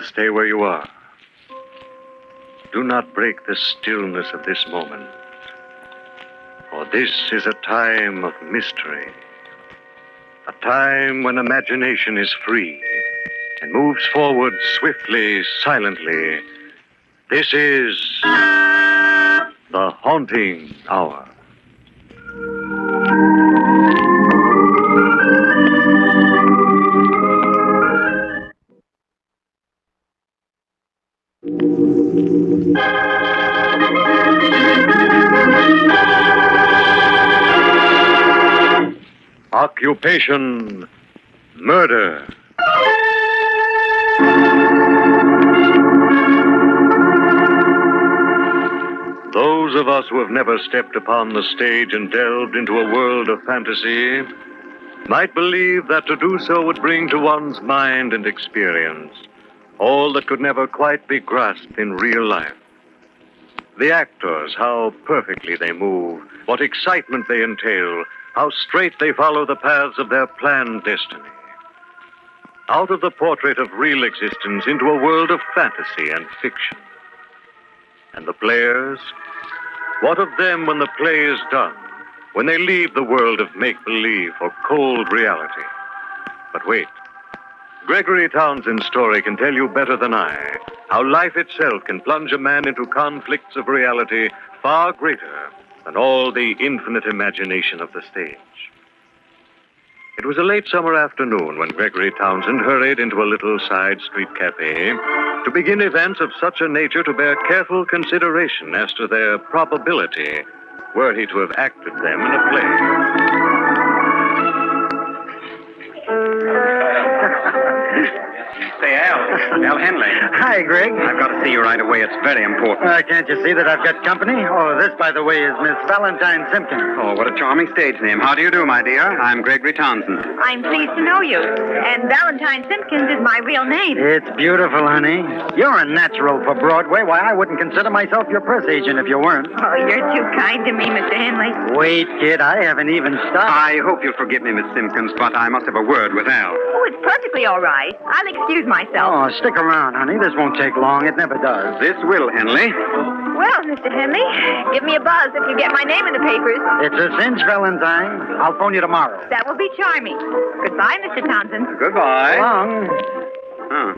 stay where you are. Do not break the stillness of this moment, for this is a time of mystery, a time when imagination is free and moves forward swiftly, silently. This is the Haunting Hour. Occupation, murder. Those of us who have never stepped upon the stage and delved into a world of fantasy might believe that to do so would bring to one's mind and experience all that could never quite be grasped in real life. The actors, how perfectly they move, what excitement they entail, how straight they follow the paths of their planned destiny. Out of the portrait of real existence into a world of fantasy and fiction. And the players? What of them when the play is done? When they leave the world of make-believe for cold reality? But wait. Gregory Townsend's story can tell you better than I how life itself can plunge a man into conflicts of reality far greater than all the infinite imagination of the stage. It was a late summer afternoon when Gregory Townsend hurried into a little side street cafe to begin events of such a nature to bear careful consideration as to their probability were he to have acted them in a play. Say, Al Henley. Hi, Greg. I've got to see you right away. It's very important. Can't you see that I've got company? Oh, this, by the way, is Miss Valentine Simpkins. Oh, what a charming stage name. How do you do, my dear? I'm Gregory Townsend. I'm pleased to know you. And Valentine Simpkins is my real name. It's beautiful, honey. You're a natural for Broadway. Why, I wouldn't consider myself your press agent if you weren't. Oh, you're too kind to me, Mr. Henley. Wait, kid, I haven't even started. I hope you'll forgive me, Miss Simpkins, but I must have a word with Al. Oh, it's perfectly all right. I'll excuse myself. Oh, stick around, honey. This won't take long. It never does. This will, Henley. Well, Mr. Henley, give me a buzz if you get my name in the papers. It's a cinch, Valentine. I'll phone you tomorrow. That will be charming. Goodbye, Mr. Townsend. Goodbye. Long. Huh.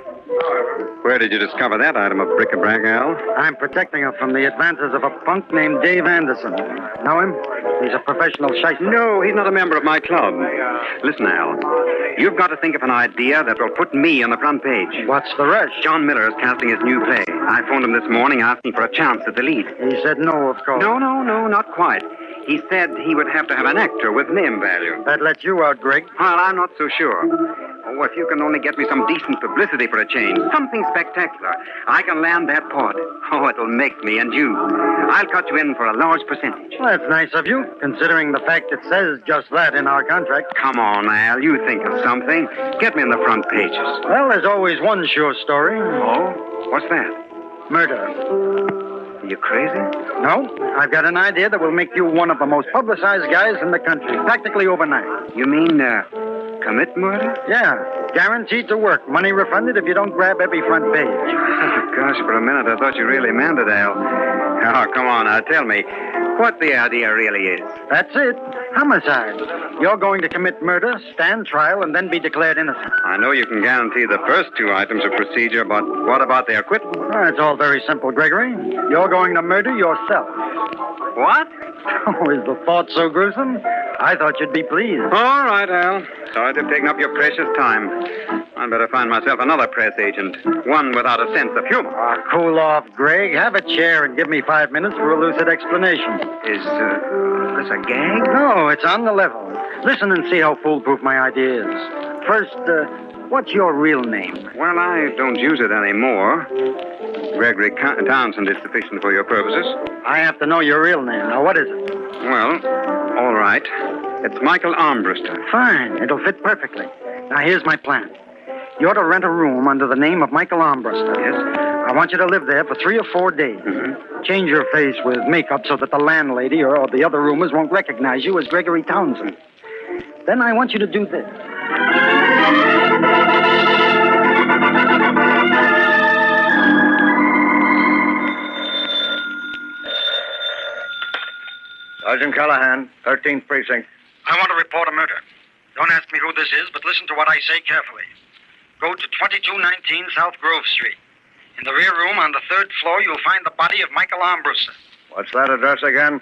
Where did you discover that item of bric-a-brac, Al? I'm protecting her from the advances of a punk named Dave Anderson. Know him? He's a professional shyster. No, he's not a member of my club. Listen, Al, you've got to think of an idea that will put me on the front page. What's the rush? John Miller is casting his new play. I phoned him this morning asking for a chance at the lead. He said no, of course. No, not quite. He said he would have to have an actor with name value. That lets you out, Greg. Well, I'm not so sure. Oh, if you can only get me some decent publicity for a change, something spectacular, I can land that part. Oh, it'll make me and you. I'll cut you in for a large percentage. Well, that's nice of you, considering the fact it says just that in our contract. Come on, Al, you think of something. Get me in the front pages. Well, there's always one sure story. Oh? What's that? Murder. Are you crazy? No, I've got an idea that will make you one of the most publicized guys in the country, practically overnight. You mean, commit murder? Yeah, guaranteed to work. Money refunded if you don't grab every front page. Gosh, for a minute I thought you really meant it, Al. Oh, come on, now tell me what the idea really is. That's it. Homicide. You're going to commit murder, stand trial, and then be declared innocent. I know you can guarantee the first two items of procedure, but what about the acquittal? Well, it's all very simple, Gregory. You're going to murder yourself. What? Oh, is the thought so gruesome? I thought you'd be pleased. All right, Al. Sorry to have taken up your precious time. I'd better find myself another press agent, one without a sense of humor. Oh, cool off, Greg. Have a chair and give me 5 minutes for a lucid explanation. Is this a gag? No, it's on the level. Listen and see how foolproof my idea is. First, what's your real name? Well, I don't use it anymore. Gregory Townsend is sufficient for your purposes. I have to know your real name. Now, what is it? Well, all right. It's Michael Armbruster. Fine. It'll fit perfectly. Now, here's my plan. You're to rent a room under the name of Michael Armbruster. Yes? I want you to live there for 3 or 4 days. Mm-hmm. Change your face with makeup so that the landlady or the other roomers won't recognize you as Gregory Townsend. Then I want you to do this. Sergeant Callahan, 13th Precinct. I want to report a murder. Don't ask me who this is, but listen to what I say carefully. Go to 2219 South Grove Street. In the rear room on the 3rd floor, you'll find the body of Michael Armbruster. What's that address again?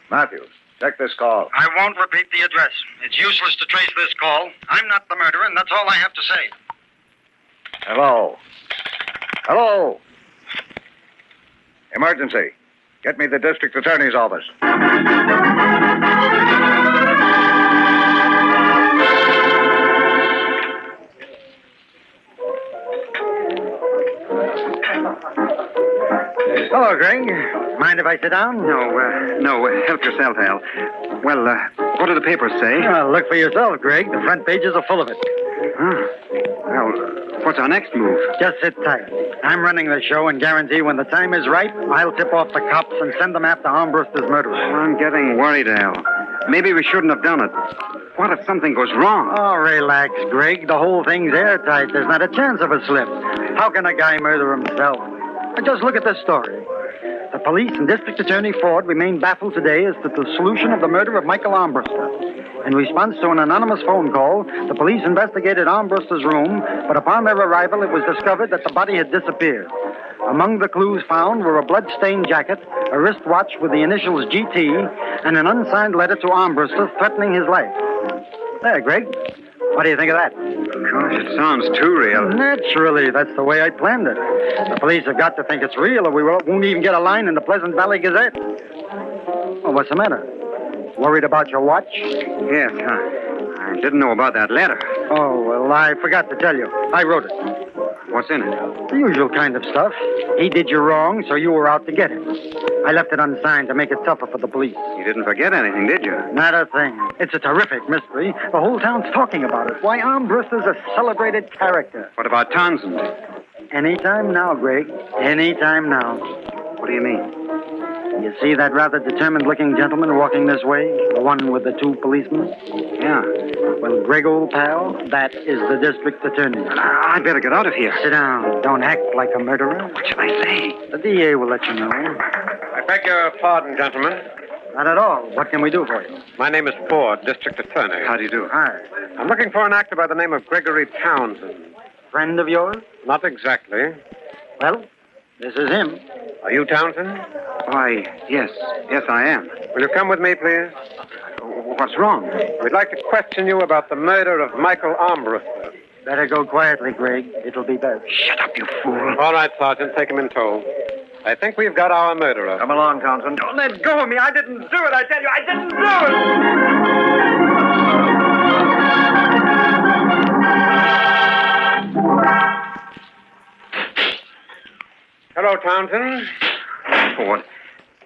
Matthews, check this call. I won't repeat the address. It's useless to trace this call. I'm not the murderer, and that's all I have to say. Hello? Hello? Emergency. Get me the district attorney's office. Hello, Greg. Mind if I sit down? No, help yourself, Al. Well, what do the papers say? Well, look for yourself, Greg. The front pages are full of it. Well, what's our next move? Just sit tight. I'm running the show and guarantee when the time is right, I'll tip off the cops and send them after Armbruster's murderer. I'm getting worried, Al. Maybe we shouldn't have done it. What if something goes wrong? Oh, relax, Greg. The whole thing's airtight. There's not a chance of a slip. How can a guy murder himself? Just look at this story. The police and District Attorney Ford remain baffled today as to the solution of the murder of Michael Armbruster. In response to an anonymous phone call, the police investigated Armbruster's room, but upon their arrival, it was discovered that the body had disappeared. Among the clues found were a blood-stained jacket, a wristwatch with the initials GT, and an unsigned letter to Armbruster threatening his life. There, Greg. What do you think of that? Gosh, it sounds too real. Naturally, that's the way I planned it. The police have got to think it's real, or we won't even get a line in the Pleasant Valley Gazette. Oh, what's the matter? Worried about your watch? Yes, I didn't know about that letter. Oh, well, I forgot to tell you. I wrote it. What's in it? The usual kind of stuff. He did you wrong, so you were out to get him. I left it unsigned to make it tougher for the police. You didn't forget anything, did you? Not a thing. It's a terrific mystery. The whole town's talking about it. Why, Armbruster's a celebrated character. What about Townsend? Anytime now, Greg. Anytime now. What do you mean? You see that rather determined-looking gentleman walking this way? The one with the 2 policemen? Yeah. Well, Greg, old pal, that is the district attorney. I'd better get out of here. Sit down. Don't act like a murderer. What should I say? The DA will let you know. I beg your pardon, gentlemen. Not at all. What can we do for you? My name is Ford, district attorney. How do you do? Hi. I'm looking for an actor by the name of Gregory Townsend. Friend of yours? Not exactly. Well, this is him. Are you Townsend? Why, yes. Yes, I am. Will you come with me, please? What's wrong? We'd like to question you about the murder of Michael Armbruster. Better go quietly, Greg. It'll be best. Shut up, you fool. All right, Sergeant, take him in tow. I think we've got our murderer. Come along, Townsend. Don't let go of me. I didn't do it. I tell you, I didn't do it. Hello, Townsend. Ford,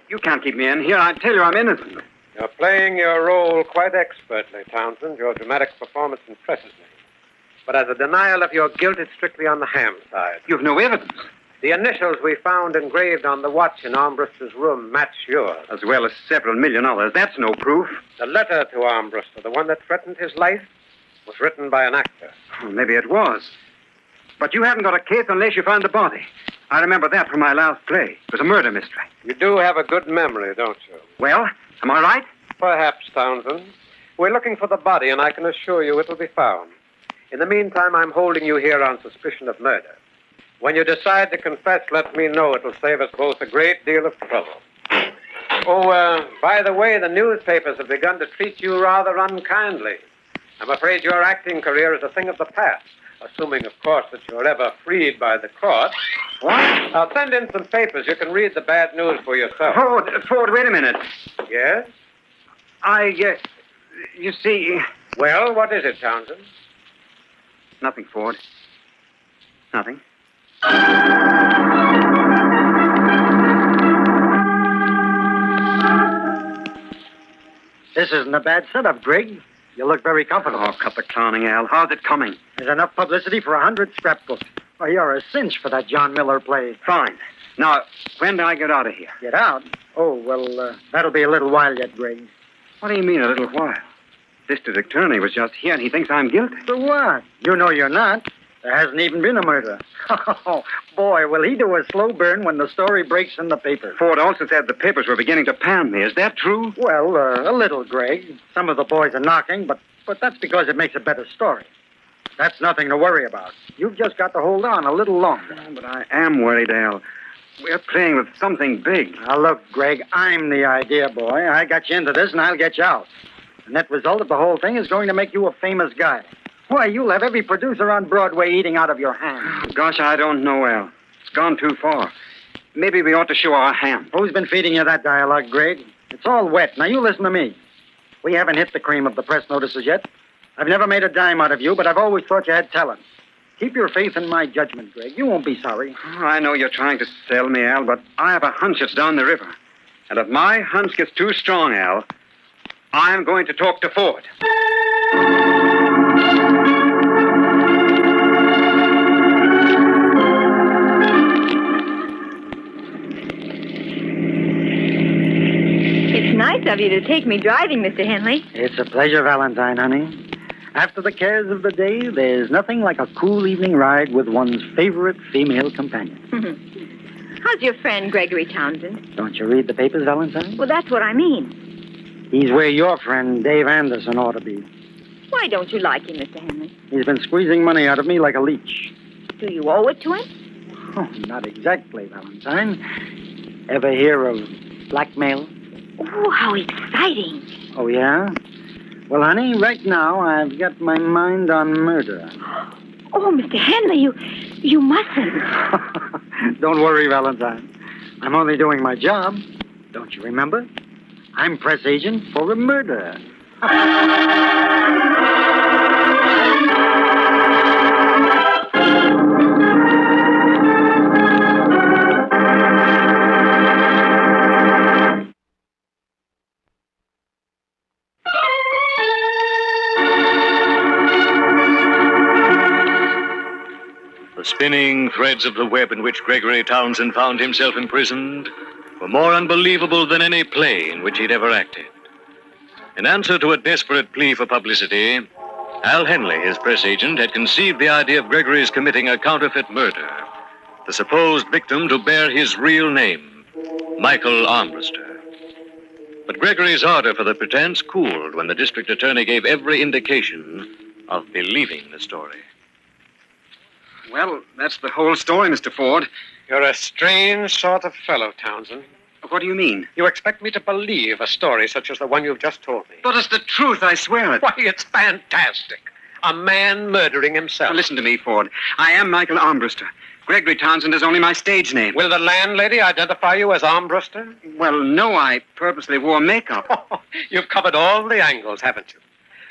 you can't keep me in here. I tell you, I'm innocent. You're playing your role quite expertly, Townsend. Your dramatic performance impresses me. But as a denial of your guilt, it's strictly on the ham side. You've no evidence. The initials we found engraved on the watch in Armbruster's room match yours. As well as several million others. That's no proof. The letter to Armbruster, the one that threatened his life, was written by an actor. Well, maybe it was. But you haven't got a case unless you find the body. I remember that from my last play. It was a murder mystery. You do have a good memory, don't you? Well, am I right? Perhaps, Townsend. We're looking for the body, and I can assure you it will be found. In the meantime, I'm holding you here on suspicion of murder. When you decide to confess, let me know. It'll save us both a great deal of trouble. Oh, by the way, the newspapers have begun to treat you rather unkindly. I'm afraid your acting career is a thing of the past, assuming, of course, that you're ever freed by the court. What? I'll send in some papers. You can read the bad news for yourself. Ford, wait a minute. Yes? You see... Well, what is it, Townsend? Nothing, Ford. Nothing. This isn't a bad setup, Greg. You look very comfortable. Oh, cut the clowning, Al. How's it coming? There's enough publicity for 100 scrapbooks. Oh, you're a cinch for that John Miller play. Fine. Now, when do I get out of here? Get out? Oh, well, that'll be a little while yet, Greg. What do you mean, a little while? District attorney was just here, and he thinks I'm guilty. So what? You know you're not. There hasn't even been a murder. Oh, boy, will he do a slow burn when the story breaks in the paper. Ford also said the papers were beginning to pan me. Is that true? Well, a little, Greg. Some of the boys are knocking, but that's because it makes a better story. That's nothing to worry about. You've just got to hold on a little longer. But I am worried, Al. We're playing with something big. Now, look, Greg, I'm the idea boy. I got you into this, and I'll get you out. The net result of the whole thing is going to make you a famous guy. Why, you'll have every producer on Broadway eating out of your hand. Gosh, I don't know, Al. It's gone too far. Maybe we ought to show our hand. Who's been feeding you that dialogue, Greg? It's all wet. Now, you listen to me. We haven't hit the cream of the press notices yet. I've never made a dime out of you, but I've always thought you had talent. Keep your faith in my judgment, Greg. You won't be sorry. Oh, I know you're trying to sell me, Al, but I have a hunch it's down the river. And if my hunch gets too strong, Al, I'm going to talk to Ford. It's nice of you to take me driving, Mr. Henley. It's a pleasure, Valentine, honey. After the cares of the day, there's nothing like a cool evening ride with one's favorite female companion. How's your friend, Gregory Townsend? Don't you read the papers, Valentine? Well, that's what I mean. He's where your friend Dave Anderson ought to be. Why don't you like him, Mr. Henley? He's been squeezing money out of me like a leech. Do you owe it to him? Oh, not exactly, Valentine. Ever hear of blackmail? Oh, how exciting. Oh, yeah? Well, honey, right now I've got my mind on murder. Oh, Mr. Henley, you mustn't. Don't worry, Valentine. I'm only doing my job. Don't you remember? I'm press agent for a murder. The spinning threads of the web in which Gregory Townsend found himself imprisoned were more unbelievable than any play in which he'd ever acted. In answer to a desperate plea for publicity, Al Henley, his press agent, had conceived the idea of Gregory's committing a counterfeit murder, the supposed victim to bear his real name, Michael Armbruster. But Gregory's ardor for the pretense cooled when the district attorney gave every indication of believing the story. Well, that's the whole story, Mr. Ford. You're a strange sort of fellow, Townsend. What do you mean? You expect me to believe a story such as the one you've just told me? But it's the truth, I swear it. Why, it's fantastic. A man murdering himself. Now, listen to me, Ford. I am Michael Armbruster. Gregory Townsend is only my stage name. Will the landlady identify you as Armbruster? Well, no, I purposely wore makeup. You've covered all the angles, haven't you?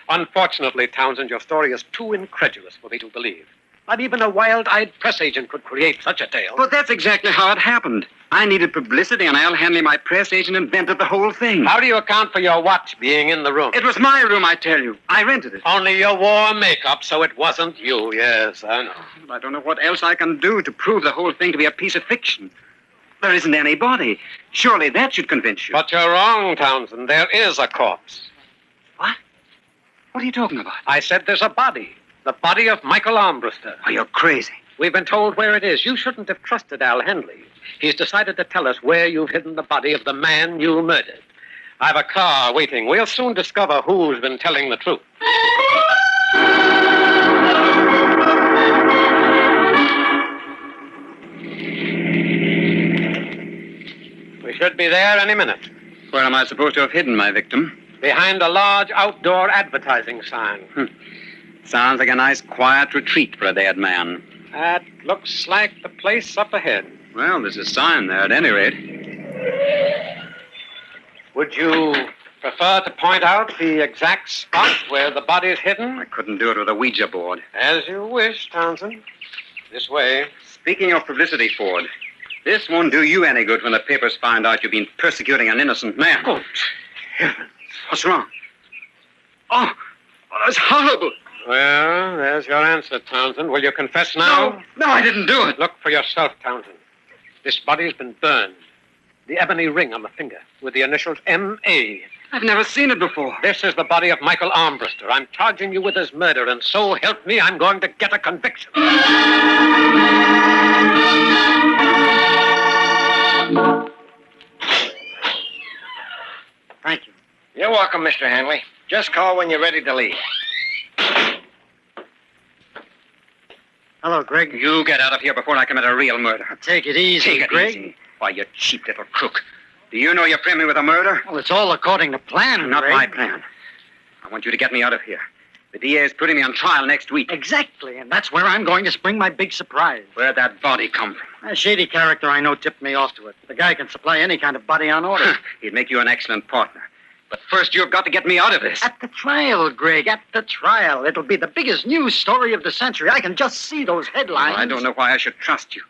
Unfortunately, Townsend, your story is too incredulous for me to believe. Not even a wild-eyed press agent could create such a tale. But that's exactly how it happened. I needed publicity, and Al Henley, my press agent, invented the whole thing. How do you account for your watch being in the room? It was my room, I tell you. I rented it. Only you wore makeup, so it wasn't you. Yes, I know. I don't know what else I can do to prove the whole thing to be a piece of fiction. There isn't any body. Surely that should convince you. But you're wrong, Townsend. There is a corpse. What? What are you talking about? I said there's a body. The body of Michael Armbruster. Oh, you're crazy. We've been told where it is. You shouldn't have trusted Al Henley. He's decided to tell us where you've hidden the body of the man you murdered. I've a car waiting. We'll soon discover who's been telling the truth. We should be there any minute. Where am I supposed to have hidden my victim? Behind a large outdoor advertising sign. Sounds like a nice, quiet retreat for a dead man. That looks like the place up ahead. Well, there's a sign there at any rate. Would you prefer to point out the exact spot where the body's hidden? I couldn't do it with a Ouija board. As you wish, Townsend. This way. Speaking of publicity, Ford, this won't do you any good when the papers find out you've been persecuting an innocent man. Good heavens. What's wrong? Oh, that's horrible. Well, there's your answer, Townsend. Will you confess now? No, I didn't do it. Look for yourself, Townsend. This body's been burned. The ebony ring on the finger with the initials M.A. I've never seen it before. This is the body of Michael Armbruster. I'm charging you with his murder, and so help me, I'm going to get a conviction. Thank you. You're welcome, Mr. Hanley. Just call when you're ready to leave. Hello, Greg. You get out of here before I commit a real murder. Take it easy, Take it Greg. easy. Why, you cheap little crook. Do you know you're framing me with a murder? Well, it's all according to plan, Not Greg. my plan. I want you to get me out of here. The DA is putting me on trial next week. Exactly, and that's where I'm going to spring my big surprise. Where'd that body come from? A shady character I know tipped me off to it. The guy can supply any kind of body on order. He'd make you an excellent partner. But first, you've got to get me out of this. At the trial, Greg, at the trial. It'll be the biggest news story of the century. I can just see those headlines. I don't know why I should trust you.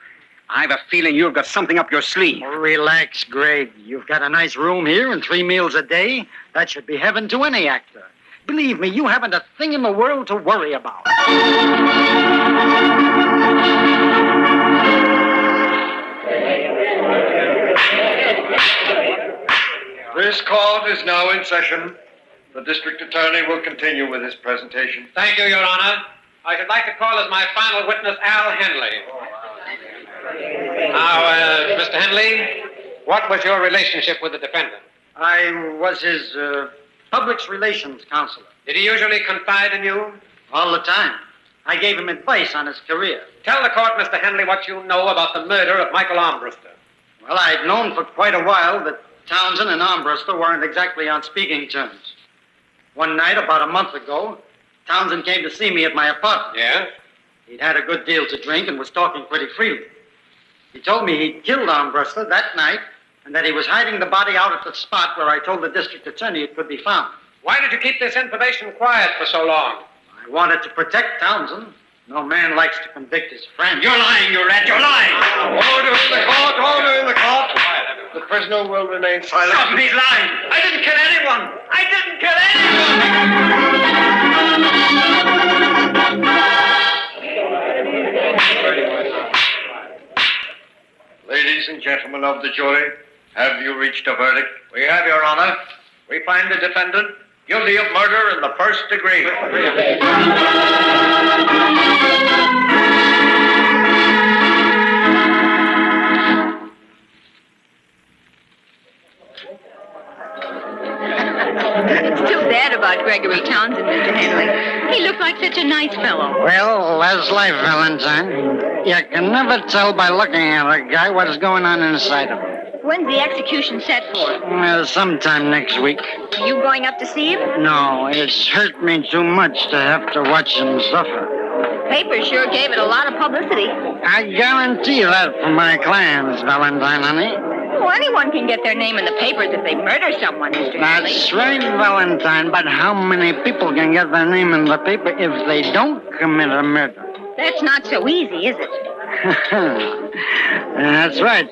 I've a feeling you've got something up your sleeve. Oh, relax, Greg. You've got a nice room here and 3 meals a day. That should be heaven to any actor. Believe me, you haven't a thing in the world to worry about. This court is now in session. The district attorney will continue with his presentation. Thank you, Your Honor. I should like to call as my final witness Al Henley. Now, Mr. Henley, what was your relationship with the defendant? I was his public relations counselor. Did he usually confide in you? All the time. I gave him advice on his career. Tell the court, Mr. Henley, what you know about the murder of Michael Armbruster. Well, I'd known for quite a while that Townsend and Armbruster weren't exactly on speaking terms. One night, about a month ago, Townsend came to see me at my apartment. Yes? He'd had a good deal to drink and was talking pretty freely. He told me he'd killed Armbruster that night and that he was hiding the body out at the spot where I told the district attorney it could be found. Why did you keep this information quiet for so long? I wanted to protect Townsend. No man likes to convict his friend. You're lying, you rat. You're lying. Order in the court. Order in the court. The prisoner will remain silent. Stop me lying. I didn't kill anyone. I didn't kill anyone. Ladies and gentlemen of the jury, have you reached a verdict? We have, Your Honor. We find the defendant guilty of murder in the first degree. It's too bad about Gregory Townsend, Mr. Henley. He looked like such a nice fellow. Well, that's life, Valentine. You can never tell by looking at a guy what's going on inside of him. When's the execution set for? Well, sometime next week. Are you going up to see him? No, it's hurt me too much to have to watch him suffer. Papers sure gave it a lot of publicity. I guarantee that for my clients, Valentine, honey. Well, anyone can get their name in the papers if they murder someone, Mr. Henley. That's right, Valentine, but how many people can get their name in the paper if they don't commit a murder? That's not so easy, is it? That's right.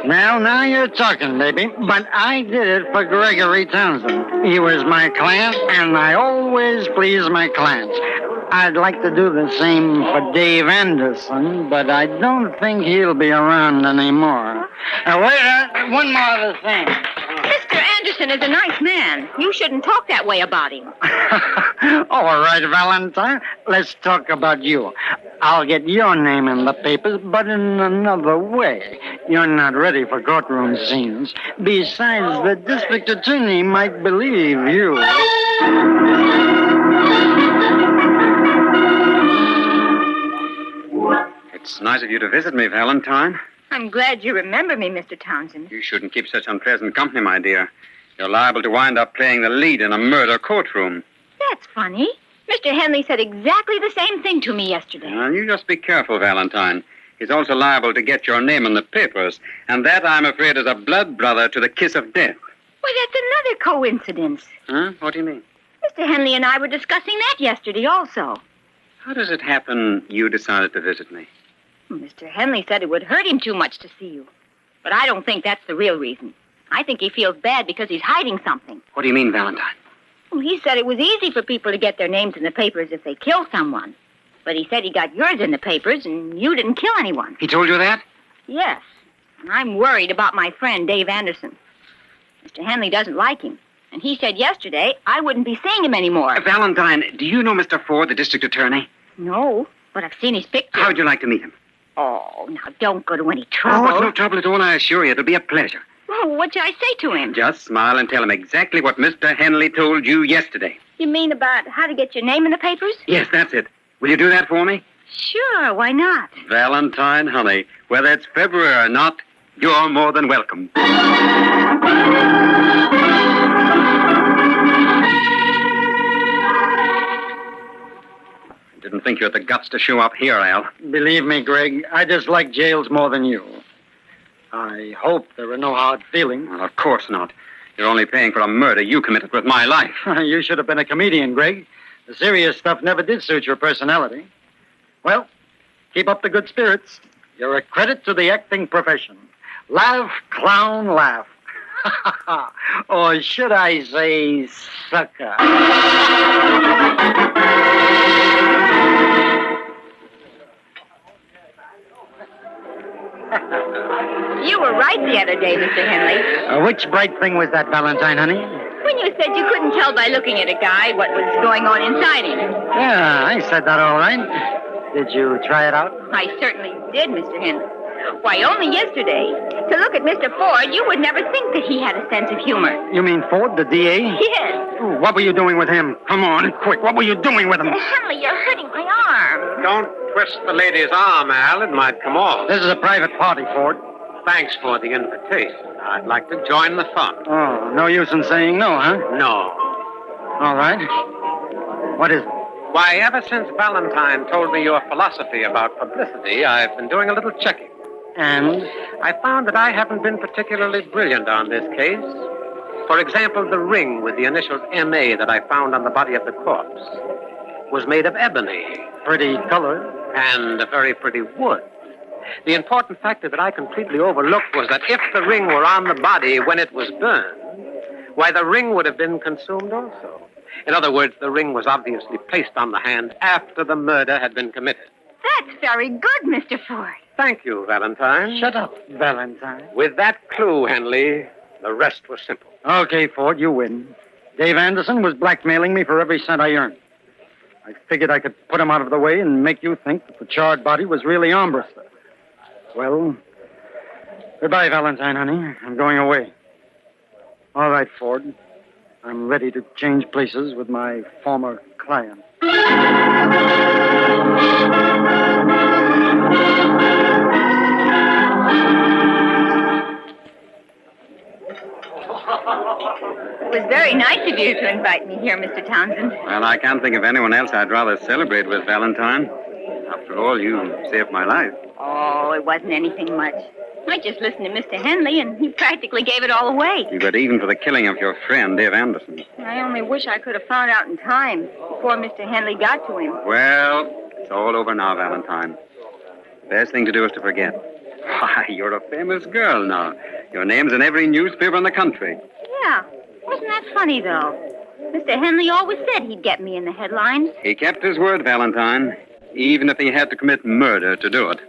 Well, now you're talking, baby. But I did it for Gregory Townsend. He was my client, and I always please my clients. I'd like to do the same for Dave Anderson, but I don't think he'll be around anymore. Wait, one more other thing. Mr. Anderson is a nice man. You shouldn't talk that way about him. All right, Valentine. Let's talk about you. I'll get your name in the papers, but in another way. You're not ready for courtroom scenes. Besides, the district attorney might believe you. It's nice of you to visit me, Valentine. I'm glad you remember me, Mr. Townsend. You shouldn't keep such unpleasant company, my dear. You're liable to wind up playing the lead in a murder courtroom. That's funny. Mr. Henley said exactly the same thing to me yesterday. Now, you just be careful, Valentine. He's also liable to get your name in the papers, and that, I'm afraid, is a blood brother to the kiss of death. Well, that's another coincidence. Huh? What do you mean? Mr. Henley and I were discussing that yesterday also. How does it happen you decided to visit me? Mr. Henley said it would hurt him too much to see you. But I don't think that's the real reason. I think he feels bad because he's hiding something. What do you mean, Valentine? Well, he said it was easy for people to get their names in the papers if they kill someone. But he said he got yours in the papers and you didn't kill anyone. He told you that? Yes. And I'm worried about my friend, Dave Anderson. Mr. Henley doesn't like him. And he said yesterday I wouldn't be seeing him anymore. Valentine, do you know Mr. Ford, the district attorney? No, but I've seen his picture. How would you like to meet him? Oh, now don't go to any Oh, trouble. it's no trouble at all, I assure you. It'll be a pleasure. Oh, what should I say to him? Just smile and tell him exactly what Mr. Henley told you yesterday. You mean about how to get your name in the papers? Yes, that's it. Will you do that for me? Sure, why not? Valentine, honey, whether it's February or not, you're more than welcome. Didn't think you had the guts to show up here, Al. Believe me, Greg, I dislike jails more than you. I hope there are no hard feelings. Well, of course not. You're only paying for a murder you committed with my life. You should have been a comedian, Greg. The serious stuff never did suit your personality. Well, keep up the good spirits. You're a credit to the acting profession. Laugh, clown, laugh. Or should I say, sucker? You were right the other day, Mr. Henley. Which bright thing was that, Valentine, honey? When you said you couldn't tell by looking at a guy what was going on inside him. Yeah, I said that all right. Did you try it out? I certainly did, Mr. Henley. Why, only yesterday. To look at Mr. Ford, you would never think that he had a sense of humor. You mean Ford, the DA? Yes. Oh, what were you doing with him? Come on, quick. What were you doing with him? Henley, you're hurting my arm. Don't twist the lady's arm, Al. It might come off. This is a private party, Ford. Thanks for the invitation. I'd like to join the fun. Oh, no use in saying no, huh? No. All right. What is it? Why, ever since Valentine told me your philosophy about publicity, I've been doing a little checking. And? I found that I haven't been particularly brilliant on this case. For example, the ring with the initials M.A. that I found on the body of the corpse was made of ebony. Pretty color. And a very pretty wood. The important factor that I completely overlooked was that if the ring were on the body when it was burned, why, the ring would have been consumed also. In other words, the ring was obviously placed on the hand after the murder had been committed. That's very good, Mr. Ford. Thank you, Valentine. Shut up, Valentine. With that clue, Henley, the rest was simple. Okay, Ford, you win. Dave Anderson was blackmailing me for every cent I earned. I figured I could put him out of the way and make you think that the charred body was really Armbruster. Well, goodbye, Valentine, honey. I'm going away. All right, Ford. I'm ready to change places with my former client. It was very nice of you to invite me here, Mr. Townsend. Well, I can't think of anyone else I'd rather celebrate with, Valentine. After all, you saved my life. Oh, it wasn't anything much. I just listened to Mr. Henley, and he practically gave it all away. You got even for the killing of your friend, Dave Anderson. I only wish I could have found out in time before Mr. Henley got to him. Well, it's all over now, Valentine. Best thing to do is to forget. Why, you're a famous girl now. Your name's in every newspaper in the country. Yeah. Wasn't that funny, though? Mr. Henley always said he'd get me in the headlines. He kept his word, Valentine, even if he had to commit murder to do it.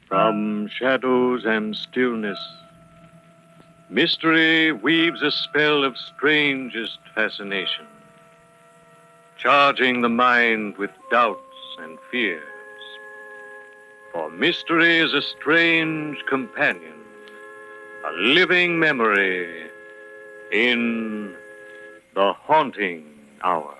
From shadows and stillness, mystery weaves a spell of strangest fascination, charging the mind with doubts and fears. For mystery is a strange companion, a living memory in the haunting hour.